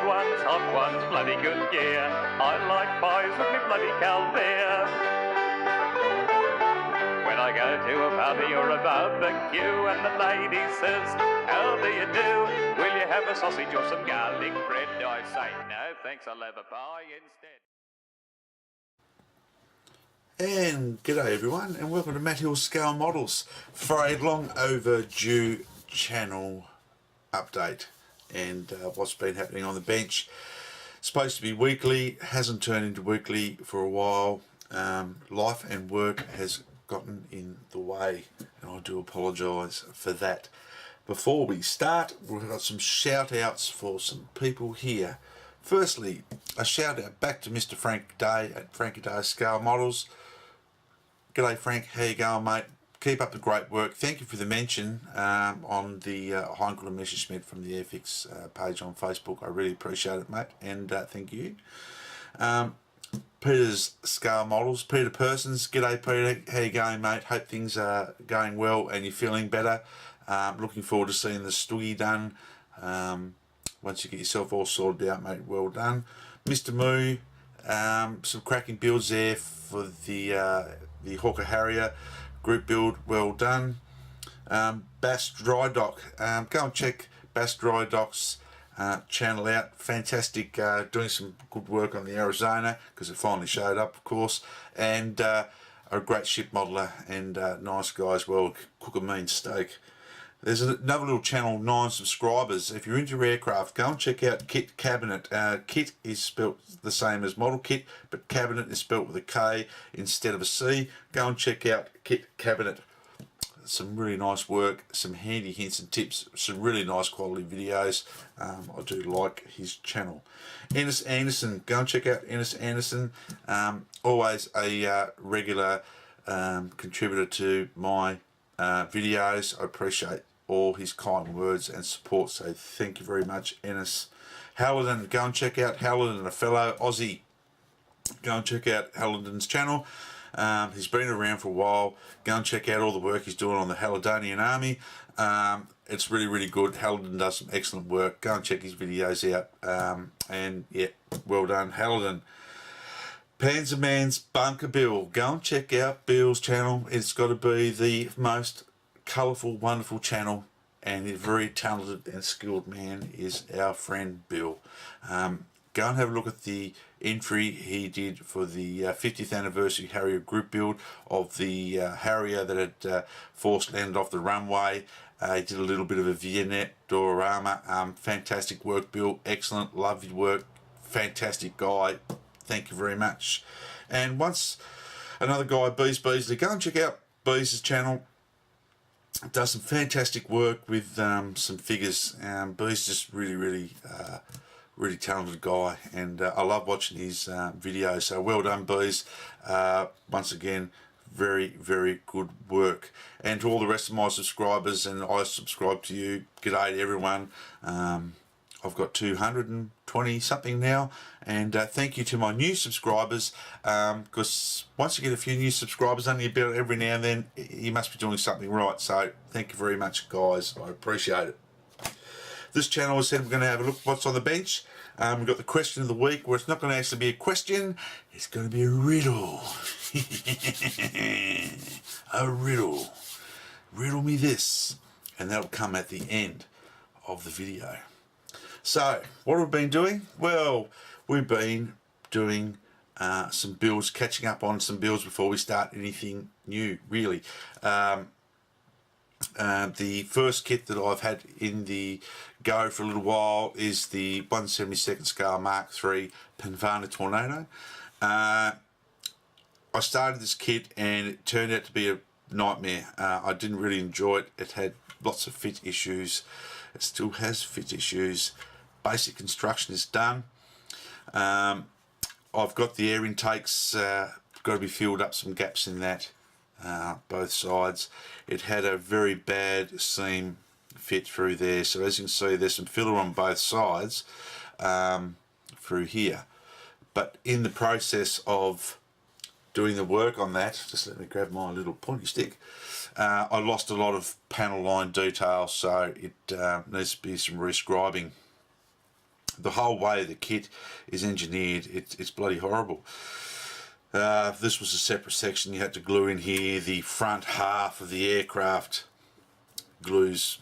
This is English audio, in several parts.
ones, hot ones, bloody good gear. I like boys with me bloody Calvaire. When I go to a party or a barbecue and the lady says, how do you do? Will you have a sausage or some garlic bread? I say, no, thanks, I'll have a pie instead. And g'day everyone, and welcome to Matt Hill's Scale Models for a long overdue channel update and what's been happening on the bench. Supposed to be weekly, hasn't turned into weekly for a while. Life and work has gotten in the way, and I do apologise for that. Before we start, we've got some shout outs for some people here. Firstly, a shout out back to Mr. Frank Day at Frankie Day Scale Models. G'day Frank, how you going, mate? Keep up the great work. Thank you for the mention on the Heinkel and Messerschmitt from the Airfix page on Facebook. I really appreciate it, mate, and thank you. Peter's Scale Models, Peter Persons. G'day Peter, how you going, mate? Hope things are going well and you're feeling better. Looking forward to seeing the stoogie done. Once you get yourself all sorted out, mate, well done. Mr. Moo, some cracking builds there for the Hawker Harrier group build, well done. Bass Dry Dock, go and check Bass Dry Dock's channel out. Fantastic, doing some good work on the Arizona because it finally showed up, of course, and a great ship modeler and nice guy as well. Cook a mean steak. There's another little channel, 9 subscribers. If you're into aircraft, go and check out Kit Cabinet. Kit is spelt the same as model kit, but cabinet is spelt with a K instead of a C. Go and check out Kit Cabinet. Some really nice work, some handy hints and tips, some really nice quality videos. I do like his channel. Ennis Anderson, go and check out Ennis Anderson. Always a regular contributor to my videos. I appreciate all his kind words and support, so thank you very much, Ennis. Hallidan, go and check out Hallidan, a fellow Aussie. Go and check out Hallidan's channel. He's been around for a while. Go and check out all the work he's doing on the Hallidanian army. It's really, really good. Hallidan does some excellent work. Go and check his videos out. And yeah, well done, Hallidan. Panzerman's Bunker Bill. Go and check out Bill's channel. It's got to be the most colourful, wonderful channel, and a very talented and skilled man is our friend Bill. Go and have a look at the entry he did for the 50th anniversary Harrier group build of the Harrier that had forced landed off the runway. He did a little bit of a vignette diorama. Fantastic work, Bill. Excellent, love your work. Fantastic guy. Thank you very much. And once another guy, Bees Beasley, go and check out Bees' channel. Does some fantastic work with some figures. Bees just really talented guy, and I love watching his videos. So well done, Bees. Once again, very good work. And to all the rest of my subscribers, and I subscribe to you, g'day to everyone. I've got 220 something now, and thank you to my new subscribers, because once you get a few new subscribers under your belt every now and then, you must be doing something right. So thank you very much, guys. I appreciate it. This channel, I said, we're going to have a look at what's on the bench. We've got the question of the week, where it's not going to actually be a question, it's going to be a riddle. A riddle. Riddle me this, and that'll come at the end of the video. So, what have we been doing? Well, we've been doing some builds, catching up on some builds before we start anything new, really. The first kit that I've had in the go for a little while is the 1/72 scale Mark III Panvana Tornado. I started this kit and it turned out to be a nightmare. I didn't really enjoy it. It had lots of fit issues. It still has fit issues. Basic construction is done. I've got the air intakes, got to be filled up, some gaps in that, both sides. It had a very bad seam fit through there, so as you can see there's some filler on both sides through here. But in the process of doing the work on that, just let me grab my little pointy stick, I lost a lot of panel line detail, so it needs to be some rescribing. the whole way the kit is engineered, it's bloody horrible. This was a separate section. You had to glue in here. The front half of the aircraft glues,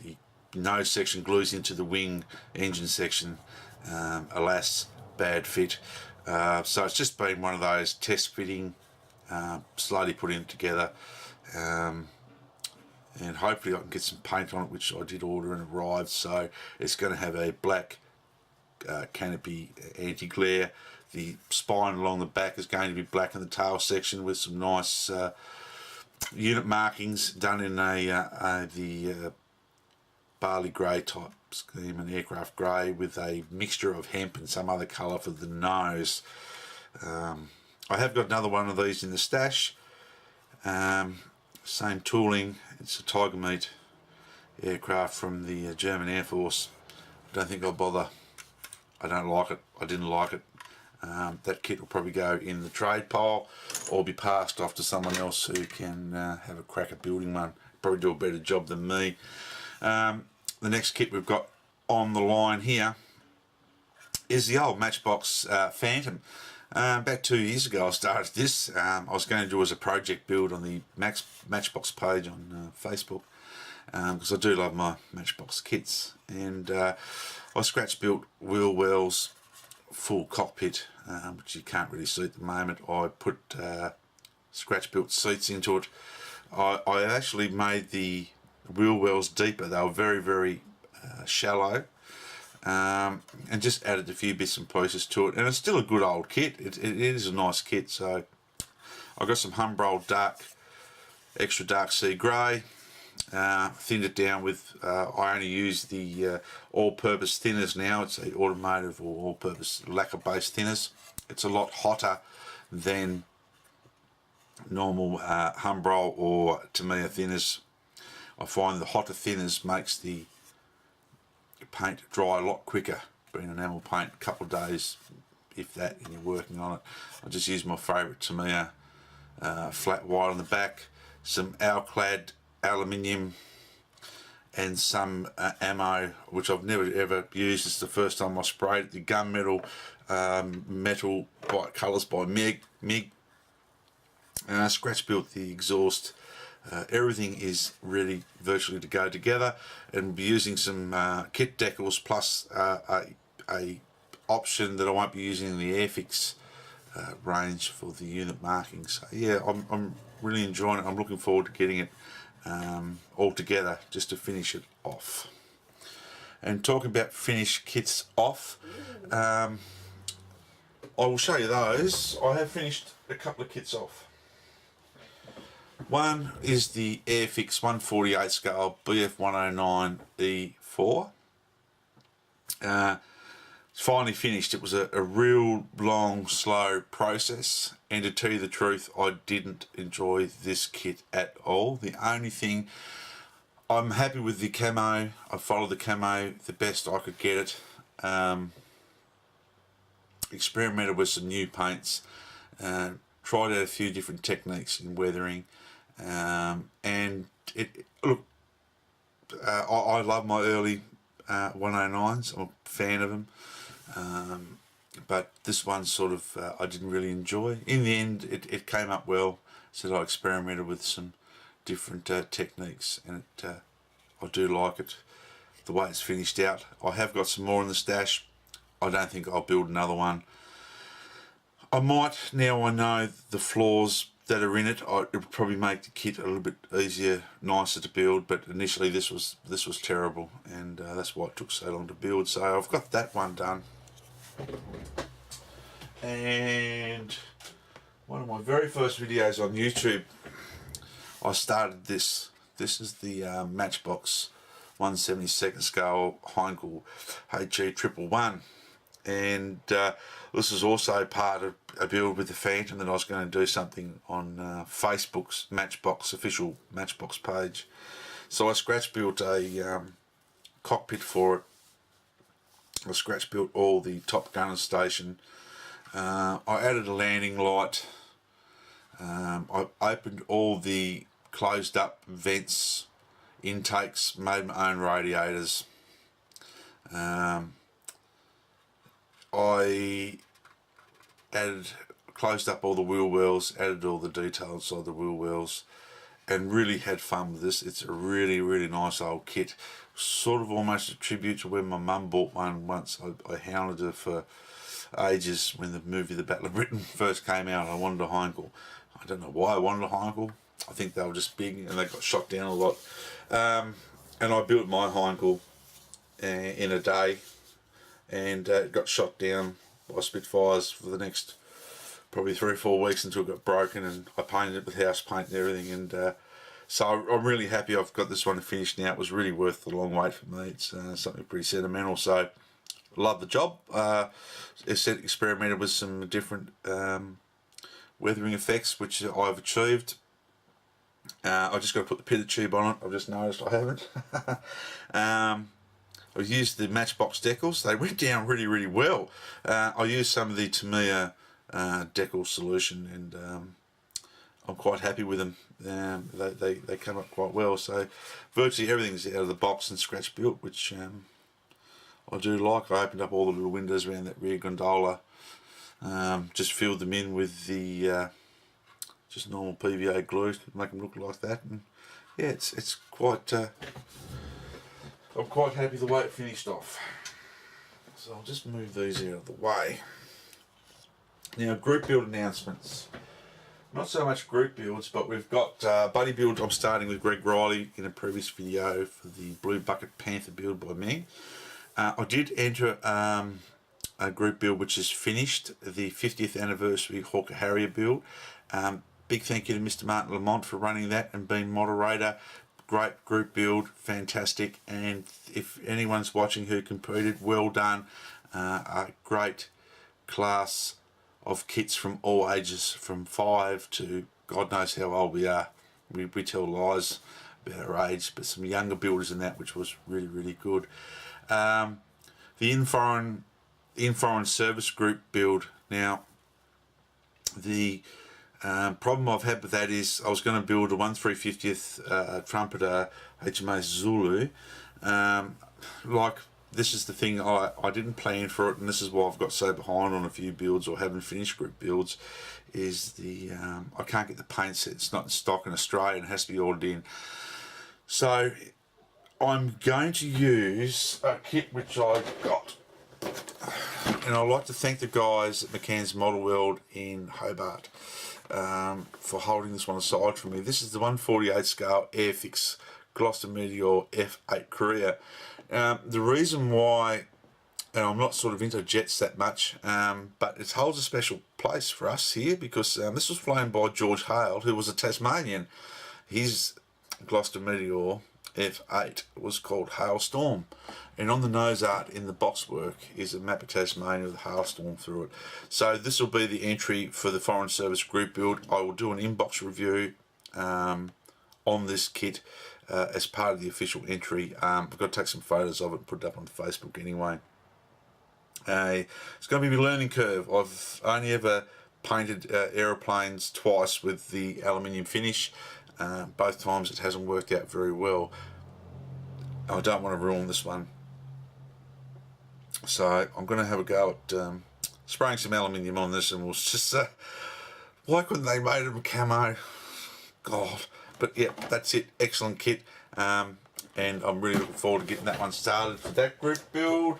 the nose section glues into the wing engine section. Alas, bad fit. So it's just been one of those test fitting, slowly putting it together, and hopefully I can get some paint on it, which I did order and arrived. So it's going to have a black canopy anti-glare. The spine along the back is going to be black in the tail section with some nice unit markings done in the barley grey type scheme, an aircraft grey with a mixture of hemp and some other colour for the nose. I have got another one of these in the stash. Same tooling. It's a Tiger Meat aircraft from the German Air Force. I don't think I'll bother. I don't like it. I didn't like it. That kit will probably go in the trade pile or be passed off to someone else who can have a crack at building one. Probably do a better job than me. The next kit we've got on the line here is the old Matchbox Phantom. About 2 years ago I started this. I was going to do it as a project build on the Matchbox page on Facebook, because I do love my Matchbox kits, and I scratch built wheel wells, full cockpit, which you can't really see at the moment. I put scratch built seats into it. I actually made the wheel wells deeper. They were very, very shallow, and just added a few bits and pieces to it, and it's still a good old kit. It is a nice kit. So I got some Humbrol extra dark sea grey, thinned it down with I only use the all-purpose thinners now. It's a automotive or all-purpose lacquer based thinners. It's a lot hotter than normal Humbrol or Tamiya thinners. I find the hotter thinners makes the paint dry a lot quicker. Being enamel paint, a couple of days, if that, and you're working on it. I just use my favourite Tamiya flat white on the back, some Alclad aluminium, and some ammo, which I've never ever used. It's the first time I sprayed it. The gunmetal metal bright colours by MIG. Scratch built the exhaust. Everything is ready virtually to go together, and we'll be using some kit decals plus a option that I won't be using in the Airfix range for the unit markings. So yeah, I'm really enjoying it. I'm looking forward to getting it all together just to finish it off. And talking about finish kits off, I will show you those. I have finished a couple of kits off. One is the Airfix 148 scale BF109 E4. It's finally finished. It was a real long, slow process, and to tell you the truth, I didn't enjoy this kit at all. The only thing, I'm happy with the camo. I followed the camo the best I could get it. Experimented with some new paints, tried out a few different techniques in weathering, and look, I love my early 109s. I'm a fan of them, but this one sort of I didn't really enjoy. In the end, it came up well, so I experimented with some different techniques, and I do like it the way it's finished out. I have got some more in the stash. I don't think I'll build another one. I might, now I know the flaws that are in it. It would probably make the kit a little bit easier, nicer to build, but initially this was terrible, and that's why it took so long to build. So I've got that one done, and one of my very first videos on YouTube, I started this. This is the Matchbox 1/72 scale Heinkel HE111, and this is also part of a build with the Phantom that I was going to do something on Facebook's Matchbox official Matchbox page. So I scratch built a cockpit for it. I scratch built all the top gunner station. I added a landing light. I opened all the closed up vents, intakes, made my own radiators. closed up all the wheel wells, added all the detail inside the wheel wells, and really had fun with this. It's a really, really nice old kit. Sort of almost a tribute to when my mum bought one once. I hounded her for ages when the movie The Battle of Britain first came out. I wanted a Heinkel. I don't know why I wanted a Heinkel. I think they were just big and they got shot down a lot. And I built my Heinkel in a day, and it got shot down by Spitfires for the next probably 3 or 4 weeks until it got broken, and I painted it with house paint and everything, and so I'm really happy I've got this one finished now. It was really worth the long wait for me. It's something pretty sentimental, so love the job. Experimented with some different weathering effects, which I've achieved. I just got to put the pitted tube on it. I've just noticed I haven't. I used the Matchbox decals. They went down really, really well. I used some of the Tamiya decal solution, and I'm quite happy with them. They come up quite well. So virtually everything's out of the box and scratch built, which I do like. I opened up all the little windows around that rear gondola. Just filled them in with the just normal PVA glue to make them look like that, and yeah, it's quite. I'm quite happy the way it finished off. So I'll just move these out of the way. Now, group build announcements. Not so much group builds, but we've got buddy build. I'm starting with Greg Riley in a previous video for the Blue Bucket Panther build by me. I did enter a group build which is finished, the 50th anniversary Hawker Harrier build. Big thank you to Mr. Martin Lamont for running that and being moderator. Great group build, fantastic, and if anyone's watching who competed, well done. A great class of kits from all ages, from 5 to God knows how old we are. We tell lies about our age, but some younger builders in that, which was really, really good. The in-foreign service group build. Now, the problem I've had with that is I was going to build a 1/350th trumpeter HMA Zulu. Like, this is the thing, I didn't plan for it, and this is why I've got so behind on a few builds or haven't finished group builds, is the I can't get the paint set. It's not in stock in Australia and it has to be ordered in. So I'm going to use a kit which I got, and I'd like to thank the guys at McCann's Model World in Hobart for holding this one aside for me. This is the 1/48 scale Airfix Gloucester MIDI F8 Korea. The reason why, and I'm not sort of into jets that much, but it holds a special place for us here because this was flown by George Hale, who was a Tasmanian. His Gloucester Meteor F8 was called Hailstorm, and on the nose art in the boxwork is a map of Tasmania with a hailstorm through it. So this will be the entry for the Foreign Service group build. I will do an inbox review on this kit as part of the official entry. I've got to take some photos of it and put it up on Facebook anyway. It's going to be a learning curve. I've only ever painted aeroplanes twice with the aluminium finish. Both times it hasn't worked out very well. I don't want to ruin this one, so I'm going to have a go at spraying some aluminium on this, and we'll just why couldn't they made it camo? God. But yeah, that's it. Excellent kit, and I'm really looking forward to getting that one started for that group build,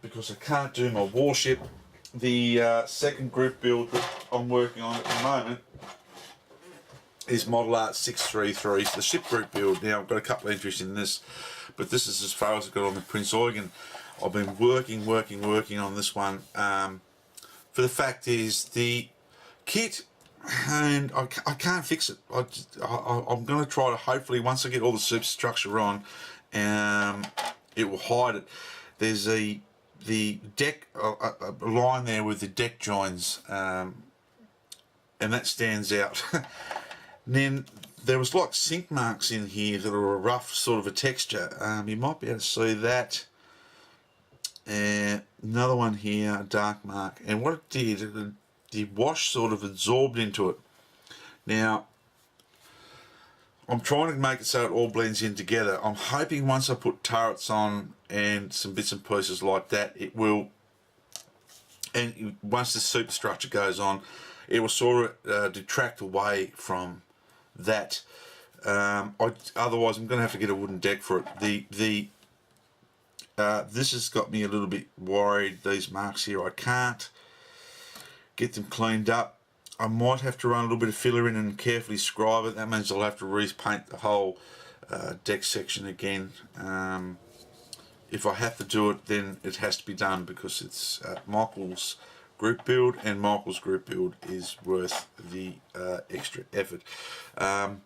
because I can't do my warship. The second group build that I'm working on at the moment is Model Art 633, so the ship group build. Now I've got a couple of entries in this, but this is as far as I've got on the Prince Eugen. I've been working on this one. For the fact is, the kit, and I can't fix it. I'm going to try to, hopefully once I get all the superstructure on, it will hide it. There's the deck, a line there with the deck joins, and that stands out. And then there was like sink marks in here that are a rough sort of a texture. You might be able to see that. Another one here, a dark mark. And what it did, the wash sort of absorbed into it. Now, I'm trying to make it so it all blends in together. I'm hoping once I put turrets on and some bits and pieces like that, it will and once the superstructure goes on, it will sort of detract away from that. Otherwise, I'm going to have to get a wooden deck for it. This has got me a little bit worried. These marks here, I can't get them cleaned up. I might have to run a little bit of filler in and carefully scribe it. That means I'll have to repaint the whole deck section again. If I have to do it, then it has to be done, because it's Michael's group build, and Michael's group build is worth the extra effort. And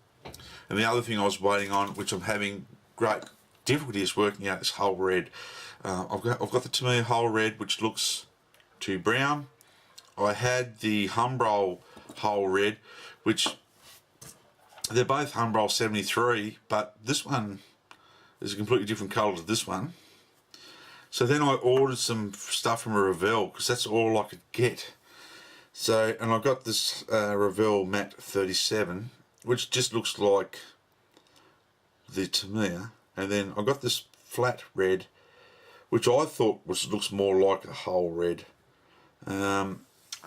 the other thing I was waiting on, which I'm having great difficulty, is working out this whole red. I've got the Tamiya whole red, which looks too brown. I had the Humbrol whole red, which they're both Humbrol 73, but this one is a completely different colour to this one. So then I ordered some stuff from a Revell, because that's all I could get. So, and I got this Revell Matte 37, which just looks like the Tamiya. And then I got this flat red, which I thought looks more like a whole red.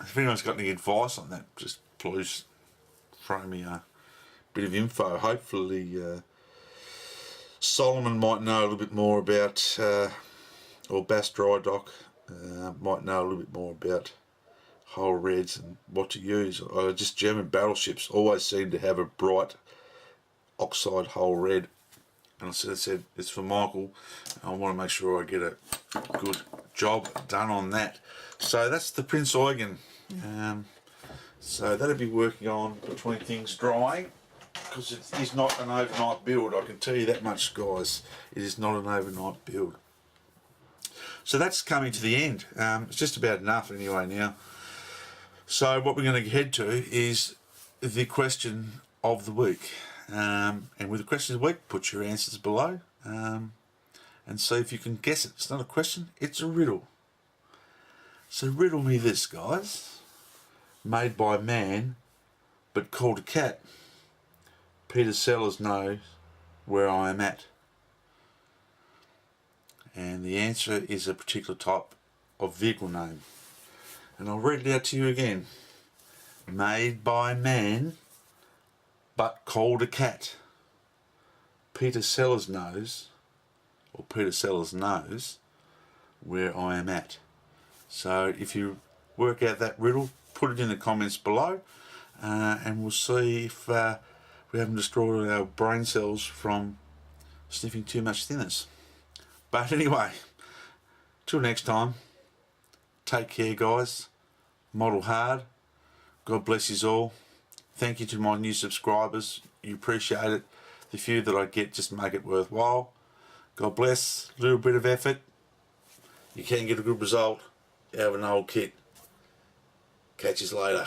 If anyone's got any advice on that, just please throw me a bit of info. Hopefully Solomon might know a little bit more about, or Bass Dry Dock might know a little bit more about whole reds and what to use. Just German battleships always seem to have a bright oxide whole red. And as I said, it's for Michael. I want to make sure I get a good job done on that. So that's the Prince Eugen. So that'll be working on between things drying, because it is not an overnight build. I can tell you that much, guys. It is not an overnight build. So that's coming to the end. It's just about enough anyway now. So what we're going to head to is the question of the week. And with the question of the week, put your answers below and see if you can guess it. It's not a question, it's a riddle. So riddle me this, guys. Made by man, but called a cat. Peter Sellers knows where I am at. And the answer is a particular type of vehicle name. And I'll read it out to you again. Made by man, but called a cat. Peter Sellers knows, or Peter Sellers knows, where I am at. So if you work out that riddle, put it in the comments below, and we'll see if we haven't destroyed our brain cells from sniffing too much thinners. But anyway, till next time, take care, guys. Model hard. God bless you all. Thank you to my new subscribers. You appreciate it. The few that I get just make it worthwhile. God bless. A little bit of effort. You can get a good result out of an old kit. Catch you later.